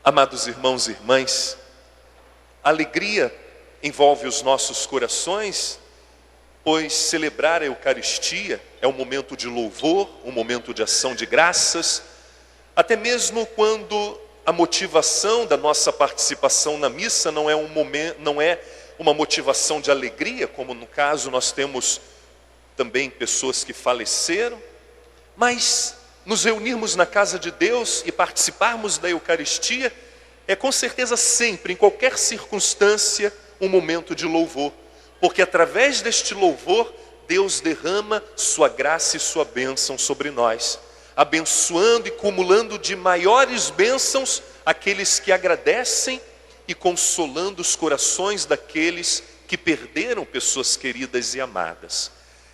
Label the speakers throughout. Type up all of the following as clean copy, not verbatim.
Speaker 1: Amados irmãos e irmãs, a alegria envolve os nossos corações, pois celebrar a Eucaristia é um momento de louvor, um momento de ação de graças, até mesmo quando a motivação da nossa participação na missa não é uma motivação de alegria, como no caso nós temos também pessoas que faleceram, mas nos reunirmos na casa de Deus e participarmos da Eucaristia é com certeza sempre, em qualquer circunstância, um momento de louvor, porque através deste louvor Deus derrama sua graça e sua bênção sobre nós, abençoando e cumulando de maiores bênçãos aqueles que agradecem e consolando os corações daqueles que perderam pessoas queridas e amadas.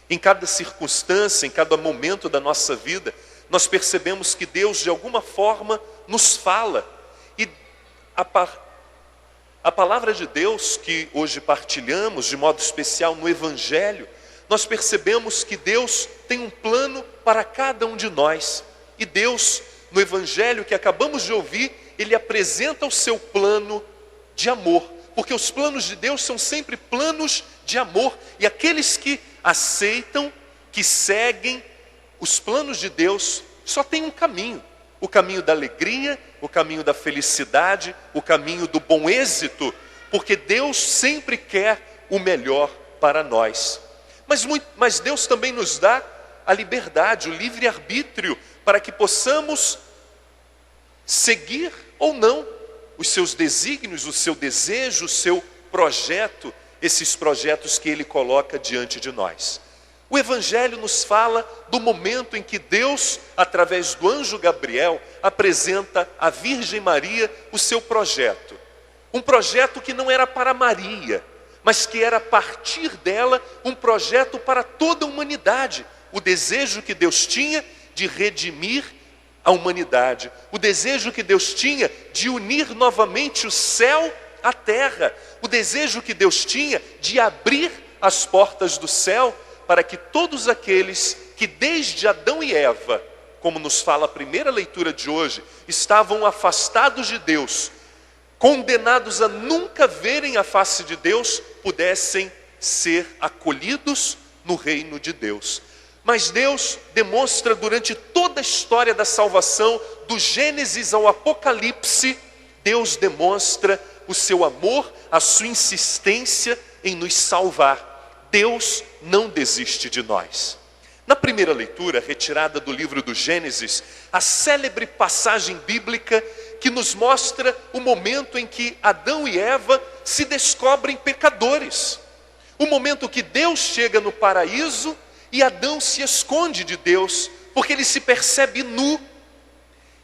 Speaker 1: Em cada circunstância, em cada momento da nossa vida, nós percebemos que Deus de alguma forma nos fala. E a palavra de Deus que hoje partilhamos, de modo especial no Evangelho, nós percebemos que Deus tem um plano para cada um de nós. E Deus, no Evangelho que acabamos de ouvir, Ele apresenta o seu plano de amor. Porque os planos de Deus são sempre planos de amor. E aqueles que aceitam, que seguem os planos de Deus, só tem um caminho. O caminho da alegria, o caminho da felicidade, o caminho do bom êxito. Porque Deus sempre quer o melhor para nós. Mas Deus também nos dá a liberdade, o livre-arbítrio, para que possamos seguir ou não os seus desígnios, o seu desejo, o seu projeto, esses projetos que Ele coloca diante de nós. O Evangelho nos fala do momento em que Deus, através do anjo Gabriel, apresenta à Virgem Maria o seu projeto. Um projeto que não era para Maria, mas que era a partir dela um projeto para toda a humanidade. O desejo que Deus tinha de redimir a humanidade. O desejo que Deus tinha de unir novamente o céu à terra. O desejo que Deus tinha de abrir as portas do céu para que todos aqueles que desde Adão e Eva, como nos fala a primeira leitura de hoje, estavam afastados de Deus, condenados a nunca verem a face de Deus, pudessem ser acolhidos no reino de Deus. Mas Deus demonstra durante toda a história da salvação, do Gênesis ao Apocalipse, Deus demonstra o seu amor, a sua insistência em nos salvar. Deus não desiste de nós. Na primeira leitura, retirada do livro do Gênesis, a célebre passagem bíblica que nos mostra o momento em que Adão e Eva se descobrem pecadores. O momento que Deus chega no paraíso e Adão se esconde de Deus, porque ele se percebe nu.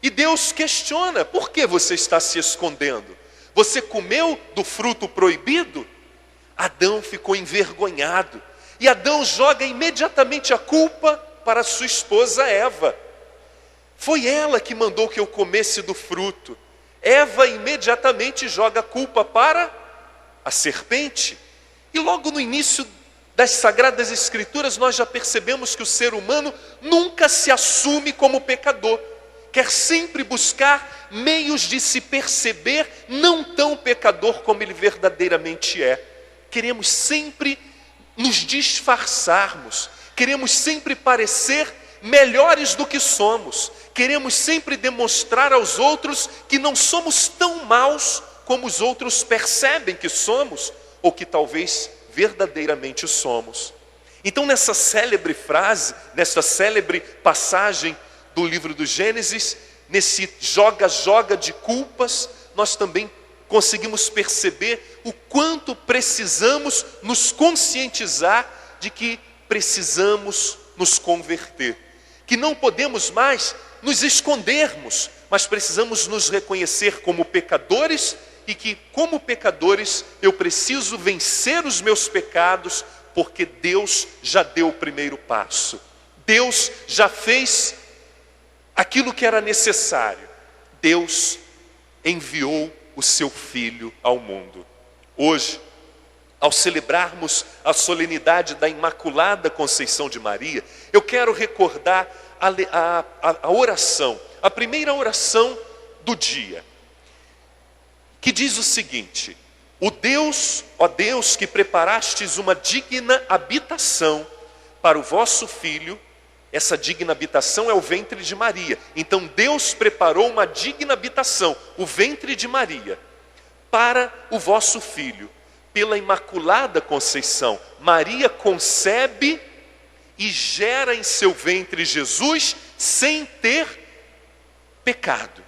Speaker 1: E Deus questiona: por que você está se escondendo? Você comeu do fruto proibido? Adão ficou envergonhado. E Adão joga imediatamente a culpa para sua esposa Eva. Foi ela que mandou que eu comesse do fruto. Eva imediatamente joga a culpa para a serpente. E logo no início das Sagradas Escrituras nós já percebemos que o ser humano nunca se assume como pecador. Quer sempre buscar meios de se perceber não tão pecador como ele verdadeiramente é. Queremos sempre nos disfarçarmos, queremos sempre parecer melhores do que somos, queremos sempre demonstrar aos outros que não somos tão maus como os outros percebem que somos, ou que talvez verdadeiramente somos. Então nessa célebre frase, nessa célebre passagem do livro do Gênesis, nesse joga-joga de culpas, nós também conseguimos perceber o quanto precisamos nos conscientizar de que precisamos nos converter. Que não podemos mais nos escondermos, mas precisamos nos reconhecer como pecadores e que, como pecadores, eu preciso vencer os meus pecados, porque Deus já deu o primeiro passo. Deus já fez aquilo que era necessário. Deus enviou o seu Filho ao mundo. Hoje, ao celebrarmos a solenidade da Imaculada Conceição de Maria, eu quero recordar a oração, a primeira oração do dia. que diz o seguinte: ó Deus, que preparastes uma digna habitação para o vosso filho. Essa digna habitação é o ventre de Maria. Então Deus preparou uma digna habitação, o ventre de Maria, para o vosso filho. Pela Imaculada Conceição, Maria concebe e gera em seu ventre Jesus sem ter pecado.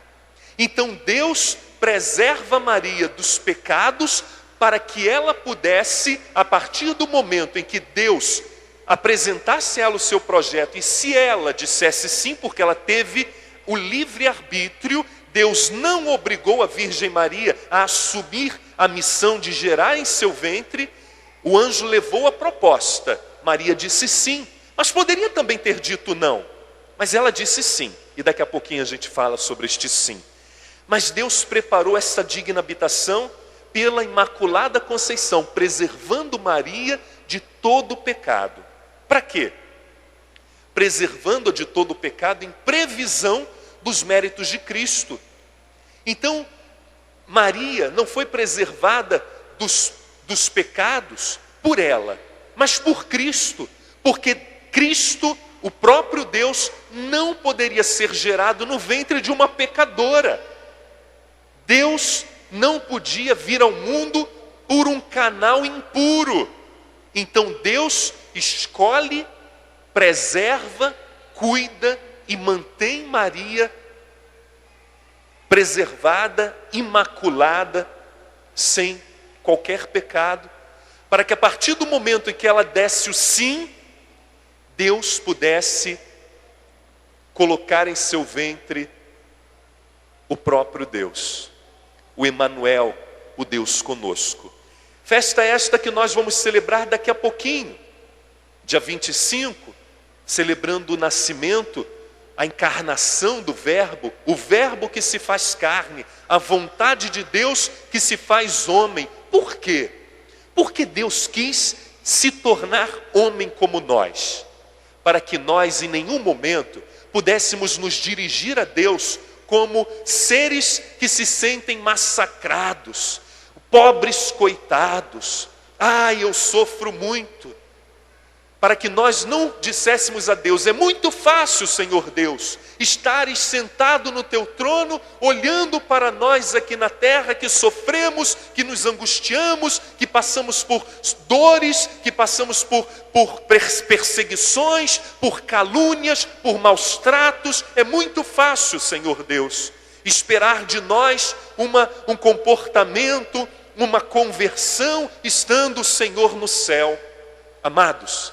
Speaker 1: Então Deus preserva Maria dos pecados para que ela pudesse, a partir do momento em que Deus apresentasse a ela o seu projeto, e se ela dissesse sim, porque ela teve o livre-arbítrio, Deus não obrigou a Virgem Maria a assumir a missão de gerar em seu ventre. O anjo levou a proposta, Maria disse sim, mas poderia também ter dito não, mas ela disse sim, e daqui a pouquinho a gente fala sobre este sim. Mas Deus preparou essa digna habitação pela Imaculada Conceição, preservando Maria de todo o pecado. Para quê? Preservando-a de todo o pecado em previsão dos méritos de Cristo. Então, Maria não foi preservada dos pecados por ela, mas por Cristo, porque Cristo, o próprio Deus, não poderia ser gerado no ventre de uma pecadora. Deus não podia vir ao mundo por um canal impuro. Então Deus escolhe, preserva, cuida e mantém Maria preservada, imaculada, sem qualquer pecado, para que a partir do momento em que ela desse o sim, Deus pudesse colocar em seu ventre o próprio Deus, o Emanuel, o Deus conosco. Festa esta que nós vamos celebrar daqui a pouquinho, dia 25, celebrando o nascimento, a encarnação do Verbo, o Verbo que se faz carne, a vontade de Deus que se faz homem. Por quê? Porque Deus quis se tornar homem como nós, para que nós em nenhum momento pudéssemos nos dirigir a Deus como seres que se sentem massacrados, pobres coitados. Ai, eu sofro muito. Para que nós não disséssemos a Deus: é muito fácil, Senhor Deus, estares sentado no teu trono, olhando para nós aqui na terra, que sofremos, que nos angustiamos, que passamos por dores, que passamos por perseguições, por calúnias, por maus tratos. É muito fácil, Senhor Deus, esperar de nós um comportamento, uma conversão, estando o Senhor no céu. Amados,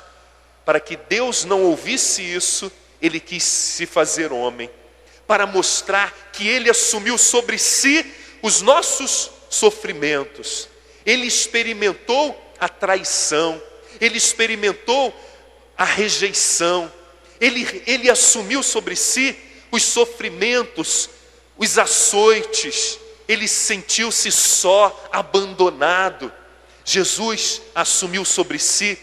Speaker 1: para que Deus não ouvisse isso, Ele quis se fazer homem, para mostrar que Ele assumiu sobre si os nossos sofrimentos. Ele experimentou a traição, Ele experimentou a rejeição, Ele assumiu sobre si os sofrimentos, os açoites. Ele sentiu-se só, abandonado. Jesus assumiu sobre si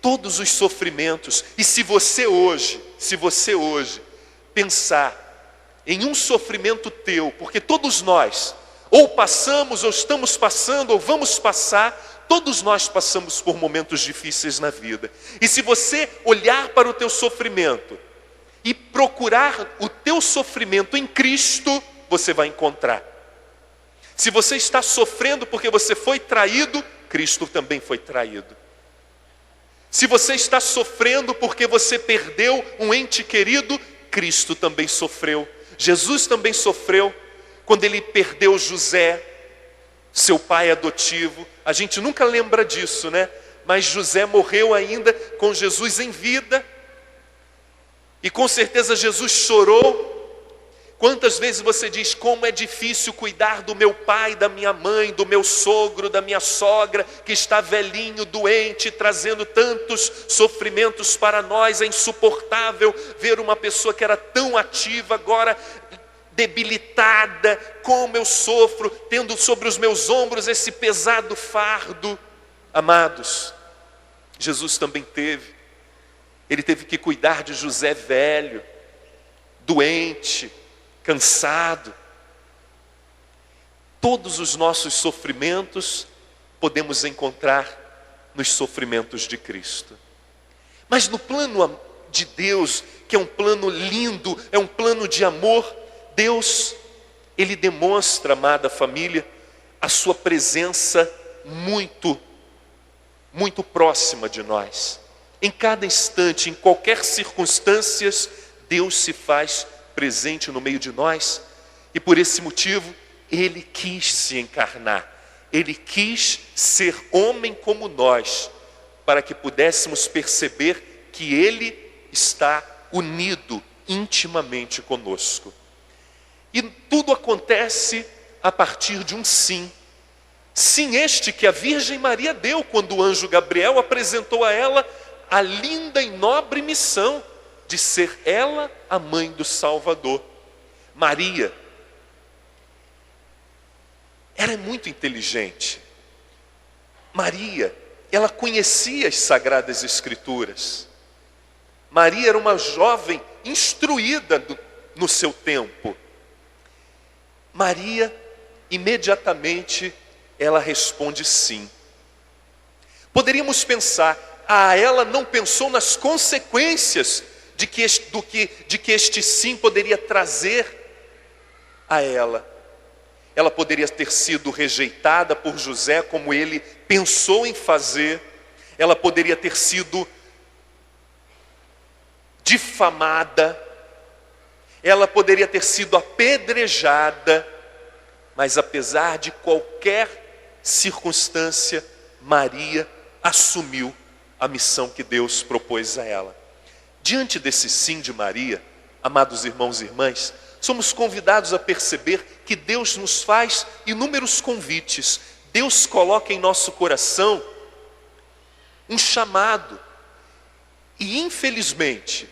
Speaker 1: todos os sofrimentos. E se você hoje pensar em um sofrimento teu, porque todos nós, ou passamos, ou estamos passando, ou vamos passar, todos nós passamos por momentos difíceis na vida. E se você olhar para o teu sofrimento e procurar o teu sofrimento em Cristo, você vai encontrar. Se você está sofrendo porque você foi traído, Cristo também foi traído. Se você está sofrendo porque você perdeu um ente querido, Cristo também sofreu. Jesus também sofreu quando ele perdeu José, seu pai adotivo. A gente nunca lembra disso, né? Mas José morreu ainda com Jesus em vida. E com certeza Jesus chorou. Quantas vezes você diz: como é difícil cuidar do meu pai, da minha mãe, do meu sogro, da minha sogra, que está velhinho, doente, trazendo tantos sofrimentos para nós. É insuportável ver uma pessoa que era tão ativa, agora debilitada. Como eu sofro, tendo sobre os meus ombros esse pesado fardo. Amados, Jesus também teve. Ele teve que cuidar de José velho, doente, cansado. todos os nossos sofrimentos podemos encontrar nos sofrimentos de Cristo. Mas no plano de Deus, que é um plano lindo, é um plano de amor, Deus, Ele demonstra, amada família, a sua presença muito próxima de nós. Em cada instante, em qualquer circunstância, Deus se faz presente no meio de nós. E por esse motivo, Ele quis se encarnar. Ele quis ser homem como nós, para que pudéssemos perceber que Ele está unido intimamente conosco. E tudo acontece a partir de um sim. Sim este que a Virgem Maria deu quando o anjo Gabriel apresentou a ela a linda e nobre missão de ser ela a mãe do Salvador. Maria era muito inteligente. Maria, ela conhecia as Sagradas Escrituras. Maria era uma jovem instruída no seu tempo. Maria, imediatamente, ela responde sim. Poderíamos pensar, ela não pensou nas consequências de que este sim poderia trazer a ela. Ela poderia ter sido rejeitada por José, como ele pensou em fazer. Ela poderia ter sido difamada. Ela poderia ter sido apedrejada. Mas apesar de qualquer circunstância, Maria assumiu a missão que Deus propôs a ela. Diante desse sim de Maria, amados irmãos e irmãs, somos convidados a perceber que Deus nos faz inúmeros convites. Deus coloca em nosso coração um chamado. E infelizmente,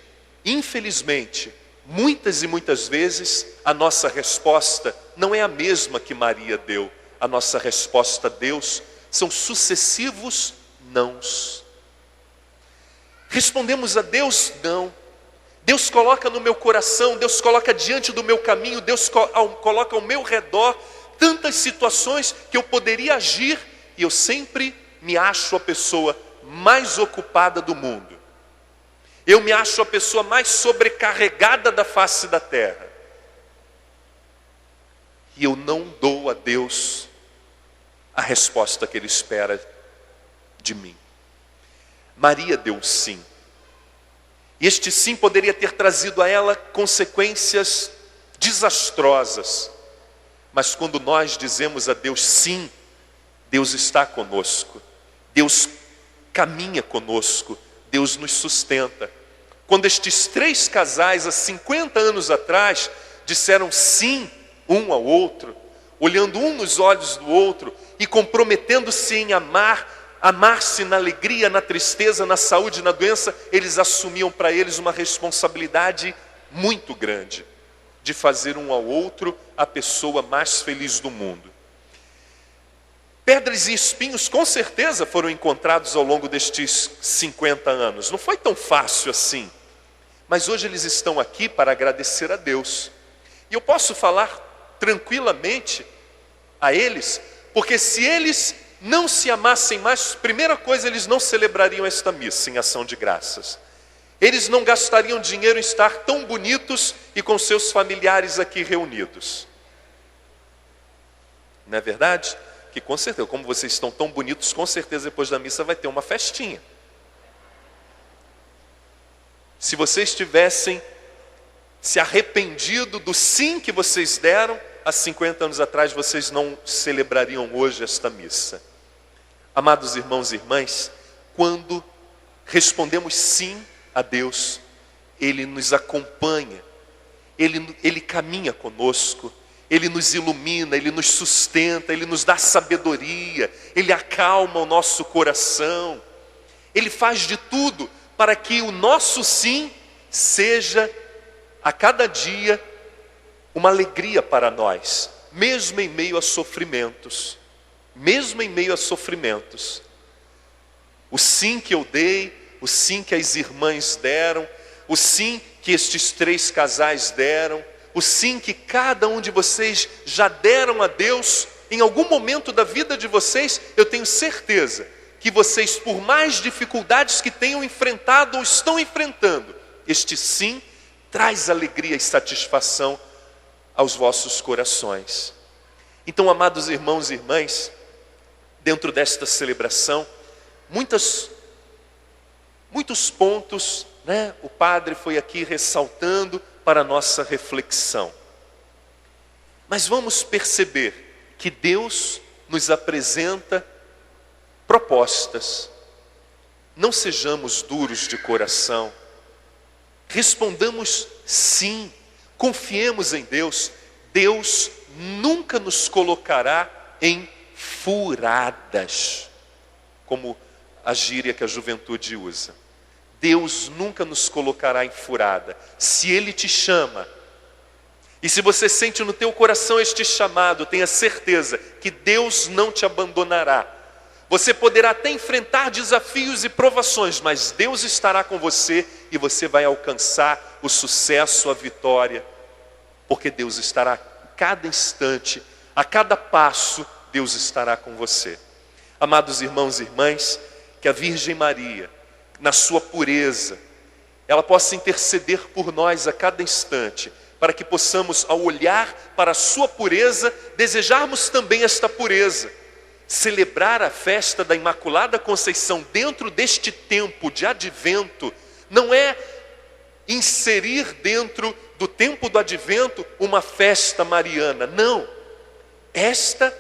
Speaker 1: muitas e muitas vezes, a nossa resposta não é a mesma que Maria deu. A nossa resposta a Deus são sucessivos nãos. Respondemos a Deus não. Deus coloca no meu coração, Deus coloca diante do meu caminho, Deus coloca ao meu redor tantas situações que eu poderia agir e eu sempre me acho a pessoa mais ocupada do mundo. Eu me acho a pessoa mais sobrecarregada da face da terra. E eu não dou a Deus a resposta que Ele espera de mim. Maria deu um sim. E este sim poderia ter trazido a ela consequências desastrosas. Mas quando nós dizemos a Deus sim, Deus está conosco. Deus caminha conosco. Deus nos sustenta. Quando estes 3 casais, há 50 anos atrás, disseram sim um ao outro, olhando um nos olhos do outro e comprometendo-se em amar-se na alegria, na tristeza, na saúde, na doença, eles assumiam para eles uma responsabilidade muito grande, de fazer um ao outro a pessoa mais feliz do mundo. Pedras e espinhos com certeza foram encontrados ao longo destes 50 anos. Não foi tão fácil assim. Mas hoje eles estão aqui para agradecer a Deus. E eu posso falar tranquilamente a eles, porque se eles não se amassem mais, primeira coisa, eles não celebrariam esta missa em ação de graças. Eles não gastariam dinheiro em estar tão bonitos e com seus familiares aqui reunidos. Não é verdade? Que com certeza, como vocês estão tão bonitos, com certeza depois da missa vai ter uma festinha. Se vocês tivessem se arrependido do sim que vocês deram, há 50 anos atrás, vocês não celebrariam hoje esta missa. Amados irmãos e irmãs, quando respondemos sim a Deus, Ele nos acompanha, Ele caminha conosco, Ele nos ilumina, Ele nos sustenta, Ele nos dá sabedoria, Ele acalma o nosso coração, Ele faz de tudo para que o nosso sim seja a cada dia uma alegria para nós, mesmo em meio a sofrimentos. Mesmo em meio a sofrimentos. O sim que eu dei, o sim que as irmãs deram, o sim que estes 3 casais deram, o sim que cada um de vocês já deram a Deus, em algum momento da vida de vocês, eu tenho certeza que vocês, por mais dificuldades que tenham enfrentado ou estão enfrentando, este sim traz alegria e satisfação aos vossos corações. Então, amados irmãos e irmãs, dentro desta celebração, muitos pontos, né, o padre foi aqui ressaltando para a nossa reflexão. Mas vamos perceber que Deus nos apresenta propostas. Não sejamos duros de coração. Respondamos sim. Confiemos em Deus. Deus nunca nos colocará em furadas, como a gíria que a juventude usa. Deus nunca nos colocará em furada. Se Ele te chama, e se você sente no teu coração este chamado, tenha certeza que Deus não te abandonará. Você poderá até enfrentar desafios e provações, mas Deus estará com você e você vai alcançar o sucesso, a vitória, porque Deus estará a cada instante, a cada passo, Deus estará com você. Amados irmãos e irmãs, que a Virgem Maria, na sua pureza, ela possa interceder por nós a cada instante, para que possamos, ao olhar para a sua pureza, desejarmos também esta pureza. Celebrar a festa da Imaculada Conceição dentro deste tempo de advento, não é inserir dentro do tempo do advento uma festa mariana, não. Esta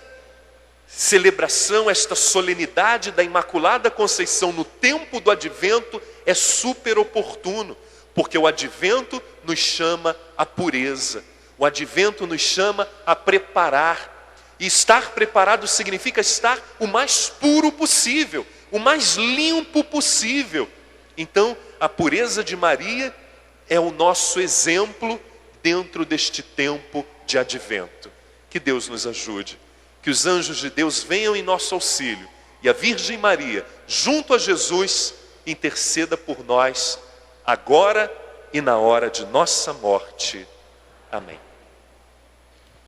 Speaker 1: celebração, esta solenidade da Imaculada Conceição no tempo do advento é super oportuno, porque o advento nos chama à pureza, o advento nos chama a preparar, e estar preparado significa estar o mais puro possível, o mais limpo possível. Então, a pureza de Maria é o nosso exemplo dentro deste tempo de advento. Que Deus nos ajude, que os anjos de Deus venham em nosso auxílio, e a Virgem Maria, junto a Jesus, interceda por nós, agora e na hora de nossa morte. Amém.